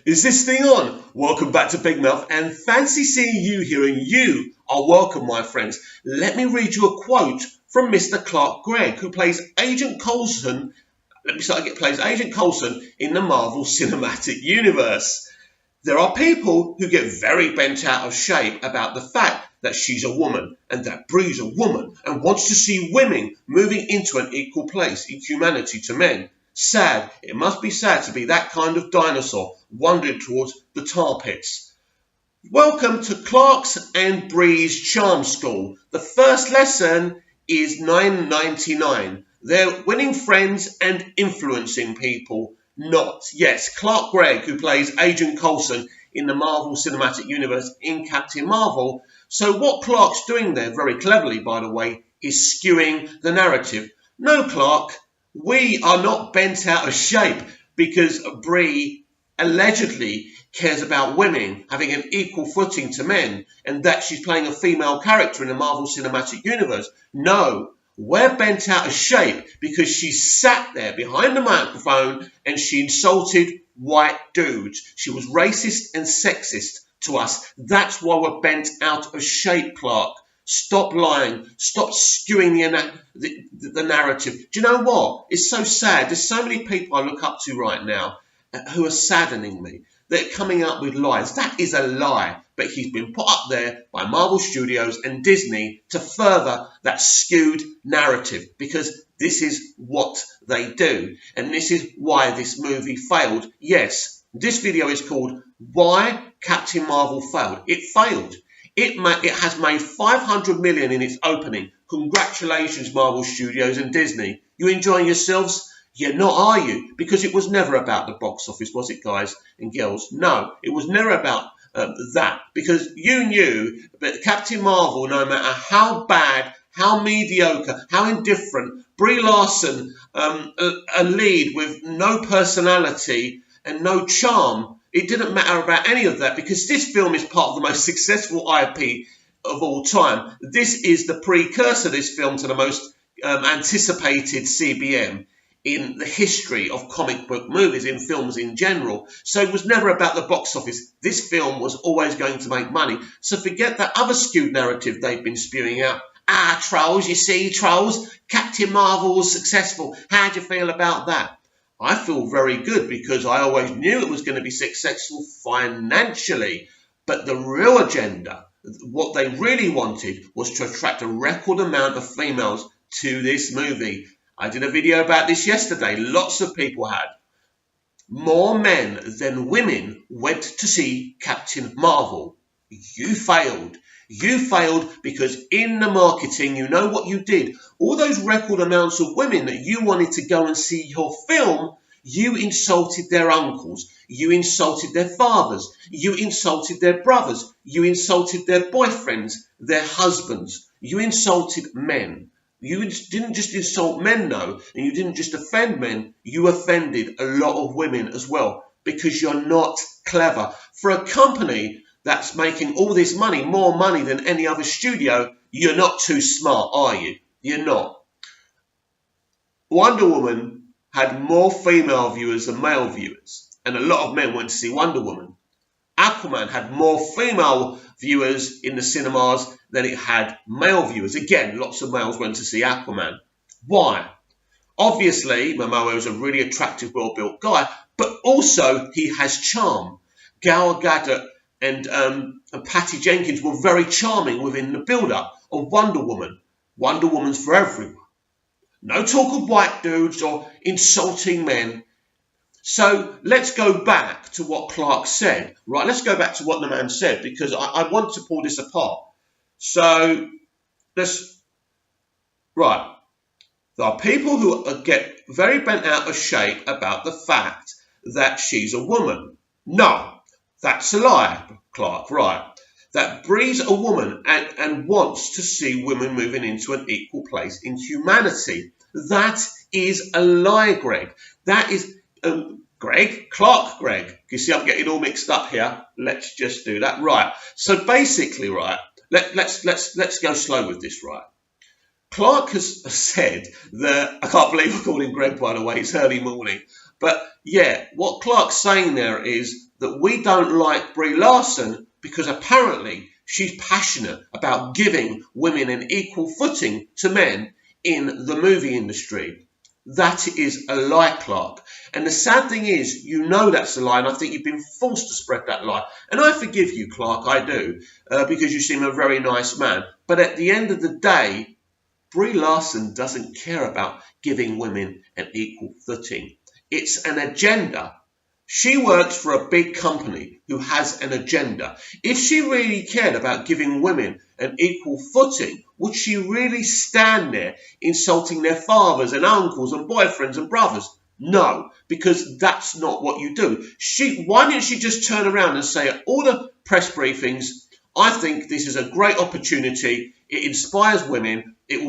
Is this thing on? Welcome back to Big Mouth and fancy seeing you here, and you are welcome, my friends. Let me read you a quote from Mr. Clark Gregg, who plays Agent Coulson. Plays Agent Coulson in the Marvel Cinematic Universe. There are people who get very bent out of shape about the fact that she's a woman and that Bree's a woman and wants to see women moving into an equal place in humanity to men. Sad, it must be sad to be that kind of dinosaur wandering towards the tar pits. Welcome to Clark's and Bree's Charm School. The first lesson is 9.99. They're winning friends and influencing people. Not. Yes, Clark Gregg, who plays Agent Coulson in the Marvel Cinematic Universe in Captain Marvel. So what Clark's doing there, very cleverly by the way, is skewing the narrative. No, Clark, we are not bent out of shape because Bree allegedly cares about women having an equal footing to men and that she's playing a female character in the Marvel Cinematic Universe. No, we're bent out of shape because she sat there behind the microphone and she insulted white dudes. She was racist and sexist to us. That's why we're bent out of shape, Clark. Stop lying. Stop skewing the narrative. Do you know what? It's so sad. There's so many people I look up to right now who are saddening me. They're coming up with lies. That is a lie. But he's been put up there by Marvel Studios and Disney to further that skewed narrative, because this is what they do. And this is why this movie failed. Yes, this video is called Why Captain Marvel Failed. It failed. It has made $500 million in its opening. Congratulations, Marvel Studios and Disney. You enjoying yourselves? You're not, are you? Because it was never about the box office, was it, guys and girls? No, it was never about that. Because you knew that Captain Marvel, no matter how bad, how mediocre, how indifferent, Brie Larson, a lead with no personality and no charm, it didn't matter about any of that, because this film is part of the most successful IP of all time. This is the precursor, this film, to the most anticipated CBM in the history of comic book movies, in films in general. So it was never about the box office. This film was always going to make money. So forget that other skewed narrative they've been spewing out. Trolls, you see, trolls, Captain Marvel's successful. How do you feel about that? I feel very good, because I always knew it was going to be successful financially. But the real agenda, what they really wanted, was to attract a record amount of females to this movie. I did a video about this yesterday. Lots of people had. More men than women went to see Captain Marvel. You failed. You failed because in the marketing, you know what you did. All those record amounts of women that you wanted to go and see your film, you insulted their uncles. You insulted their fathers. You insulted their brothers. You insulted their boyfriends, their husbands. You insulted men. You didn't just insult men, though, and you didn't just offend men. You offended a lot of women as well, because you're not clever. For a company that's making all this money, more money than any other studio, you're not too smart, are you? You're not. Wonder Woman had more female viewers than male viewers, and a lot of men went to see Wonder Woman. Aquaman had more female viewers in the cinemas than it had male viewers. Again, lots of males went to see Aquaman. Why? Obviously, Momoa is a really attractive, well-built guy, but also he has charm. Gal Gadot and Patty Jenkins were very charming within the build-up of Wonder Woman. Wonder Woman's for everyone. No talk of white dudes or insulting men. So let's go back to what Clark said. Right, let's go back to what the man said, because I want to pull this apart. So right. There are people who get very bent out of shape about the fact that she's a woman. No, that's a lie, Clark, right. That Bree's a woman and wants to see women moving into an equal place in humanity. That is a lie, Greg. That is... Clark Gregg. You see, I'm getting all mixed up here. Let's just do that. Right. So basically, right, let's go slow with this, right? Clark has said that, I can't believe I called him Greg, by the way, it's early morning. But yeah, what Clark's saying there is that we don't like Brie Larson because apparently she's passionate about giving women an equal footing to men in the movie industry. That is a lie, Clark. And the sad thing is, you know that's a lie, and I think you've been forced to spread that lie. And I forgive you, Clark, I do, because you seem a very nice man. But at the end of the day, Brie Larson doesn't care about giving women an equal footing. It's an agenda. She works for a big company who has an agenda. If she really cared about giving women an equal footing, would she really stand there insulting their fathers and uncles and boyfriends and brothers? No, because that's not what you do. Why didn't she just turn around and say at all the press briefings, I think this is a great opportunity. It inspires women. It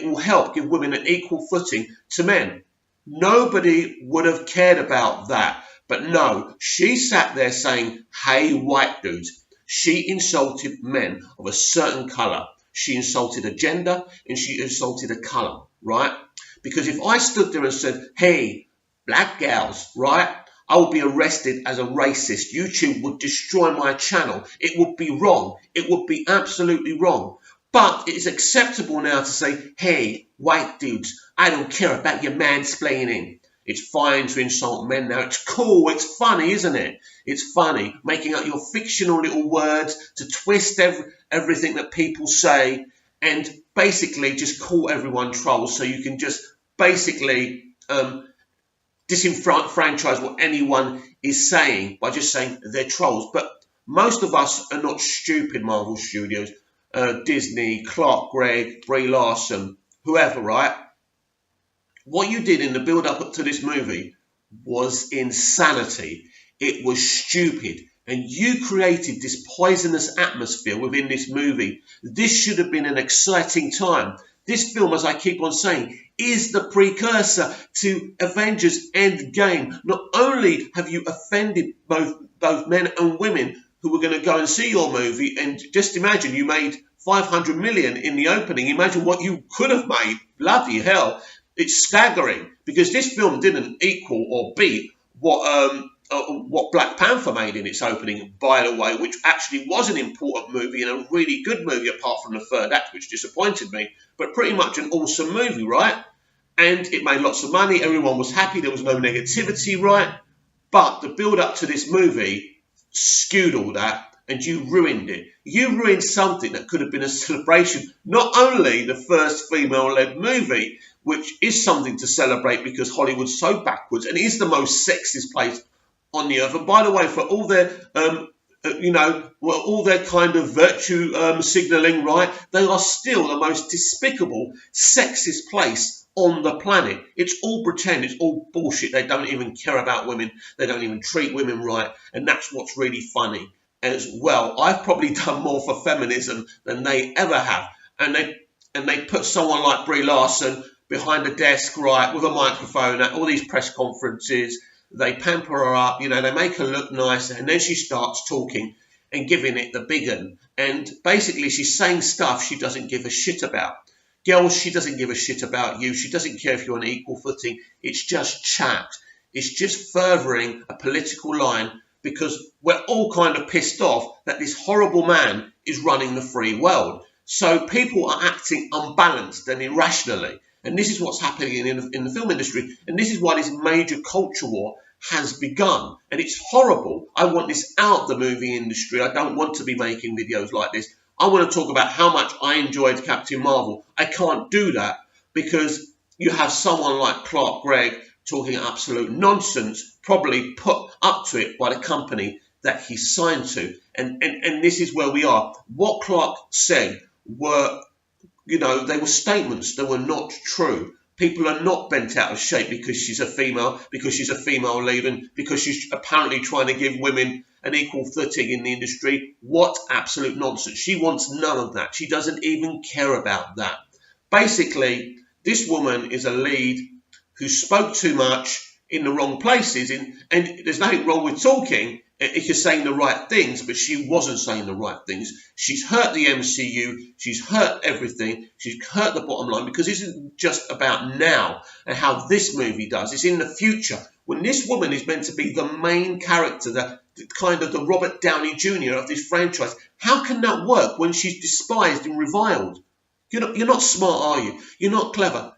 will help give women an equal footing to men. Nobody would have cared about that. But no, she sat there saying, hey, white dudes. She insulted men of a certain colour. She insulted a gender and she insulted a colour, right? Because if I stood there and said, hey, black gals, right, I would be arrested as a racist. YouTube would destroy my channel. It would be wrong. It would be absolutely wrong. But it's acceptable now to say, hey, white dudes, I don't care about your mansplaining. It's fine to insult men now. It's cool. It's funny, isn't it? It's funny making up your fictional little words to twist everything that people say and basically just call everyone trolls so you can just basically disenfranchise what anyone is saying by just saying they're trolls. But most of us are not stupid, Marvel Studios, Disney, Clark Gregg, Brie Larson, whoever, right? What you did in the build-up to this movie was insanity. It was stupid. And you created this poisonous atmosphere within this movie. This should have been an exciting time. This film, as I keep on saying, is the precursor to Avengers Endgame. Not only have you offended both men and women who were going to go and see your movie, and just imagine you made 500 million in the opening. Imagine what you could have made. Bloody hell. It's staggering because this film didn't equal or beat what Black Panther made in its opening, by the way, which actually was an important movie and a really good movie apart from the third act, which disappointed me, but pretty much an awesome movie, right? And it made lots of money. Everyone was happy. There was no negativity, right? But the build-up to this movie skewed all that. And you ruined it. You ruined something that could have been a celebration. Not only the first female-led movie, which is something to celebrate because Hollywood's so backwards and is the most sexist place on the earth. And by the way, for all their, all their kind of virtue signalling, right, they are still the most despicable, sexist place on the planet. It's all pretend. It's all bullshit. They don't even care about women. They don't even treat women right. And that's what's really funny. As well, I've probably done more for feminism than they ever have, and they put someone like Brie Larson behind a desk, right, with a microphone at all these press conferences. They pamper her up, they make her look nice, and then she starts talking and giving it the big un. And basically, she's saying stuff she doesn't give a shit about. Girls, she doesn't give a shit about you. She doesn't care if you're on equal footing. It's just chat. It's just furthering a political line. Because we're all kind of pissed off that this horrible man is running the free world. So people are acting unbalanced and irrationally. And this is what's happening in the film industry. And this is why this major culture war has begun. And it's horrible. I want this out of the movie industry. I don't want to be making videos like this. I want to talk about how much I enjoyed Captain Marvel. I can't do that because you have someone like Clark Gregg talking absolute nonsense, probably put up to it by the company that he signed to. And this is where we are. What Clark said were, they were statements that were not true. People are not bent out of shape because she's a female lead, and because she's apparently trying to give women an equal footing in the industry. What absolute nonsense. She wants none of that. She doesn't even care about that. Basically, this woman is a lead who spoke too much in the wrong places. And there's nothing wrong with talking if you're saying the right things, but she wasn't saying the right things. She's hurt the MCU. She's hurt everything. She's hurt the bottom line, because this isn't just about now and how this movie does. It's in the future, when this woman is meant to be the main character, the kind of the Robert Downey Jr. of this franchise. How can that work when she's despised and reviled? You're not smart, are you? You're not clever.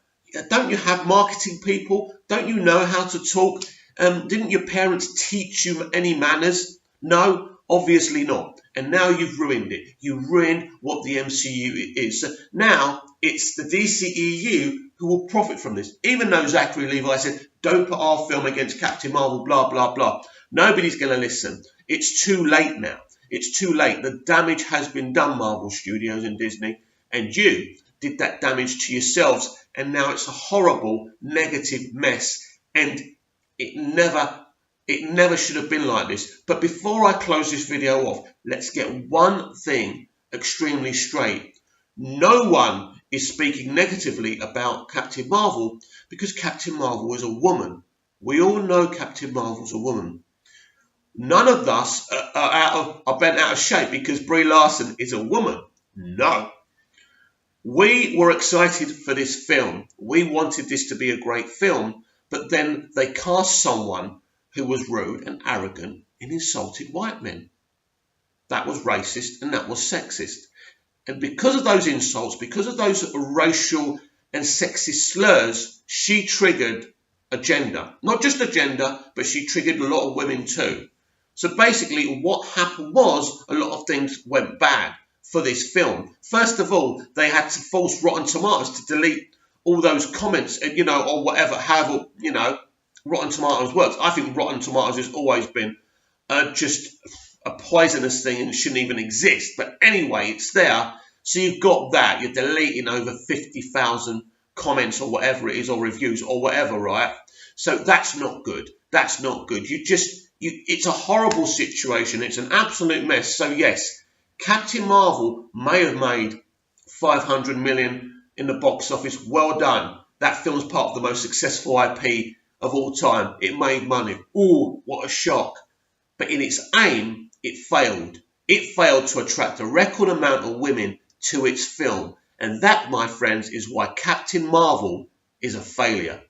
Don't you have marketing people? Don't you know how to talk? Didn't your parents teach you any manners? No, obviously not. And now you've ruined it. You ruined what the MCU is. So now it's the DCEU who will profit from this. Even though Zachary Levi said, don't put our film against Captain Marvel, blah, blah, blah. Nobody's going to listen. It's too late now. It's too late. The damage has been done, Marvel Studios and Disney. And you did that damage to yourselves. And now it's a horrible, negative mess. And it never should have been like this. But before I close this video off, let's get one thing extremely straight. No one is speaking negatively about Captain Marvel, because Captain Marvel is a woman. We all know Captain Marvel's a woman. None of us are bent out of shape because Brie Larson is a woman. No. We were excited for this film. We wanted this to be a great film, but then they cast someone who was rude and arrogant and insulted white men. That was racist and that was sexist. And because of those insults, because of those racial and sexist slurs, she triggered agenda. Not just agenda, but she triggered a lot of women too. So basically what happened was a lot of things went bad for this film. First of all, they had to force Rotten Tomatoes to delete all those comments, or whatever, however, Rotten Tomatoes works. I think Rotten Tomatoes has always been just a poisonous thing and shouldn't even exist. But anyway, it's there. So you've got that. You're deleting over 50,000 comments or whatever it is, or reviews or whatever, right? So that's not good. That's not good. It's a horrible situation. It's an absolute mess. So yes, Captain Marvel may have made 500 million in the box office. Well done. That film's part of the most successful IP of all time. It made money. Ooh, what a shock. But in its aim, it failed. It failed to attract a record amount of women to its film. And that, my friends, is why Captain Marvel is a failure.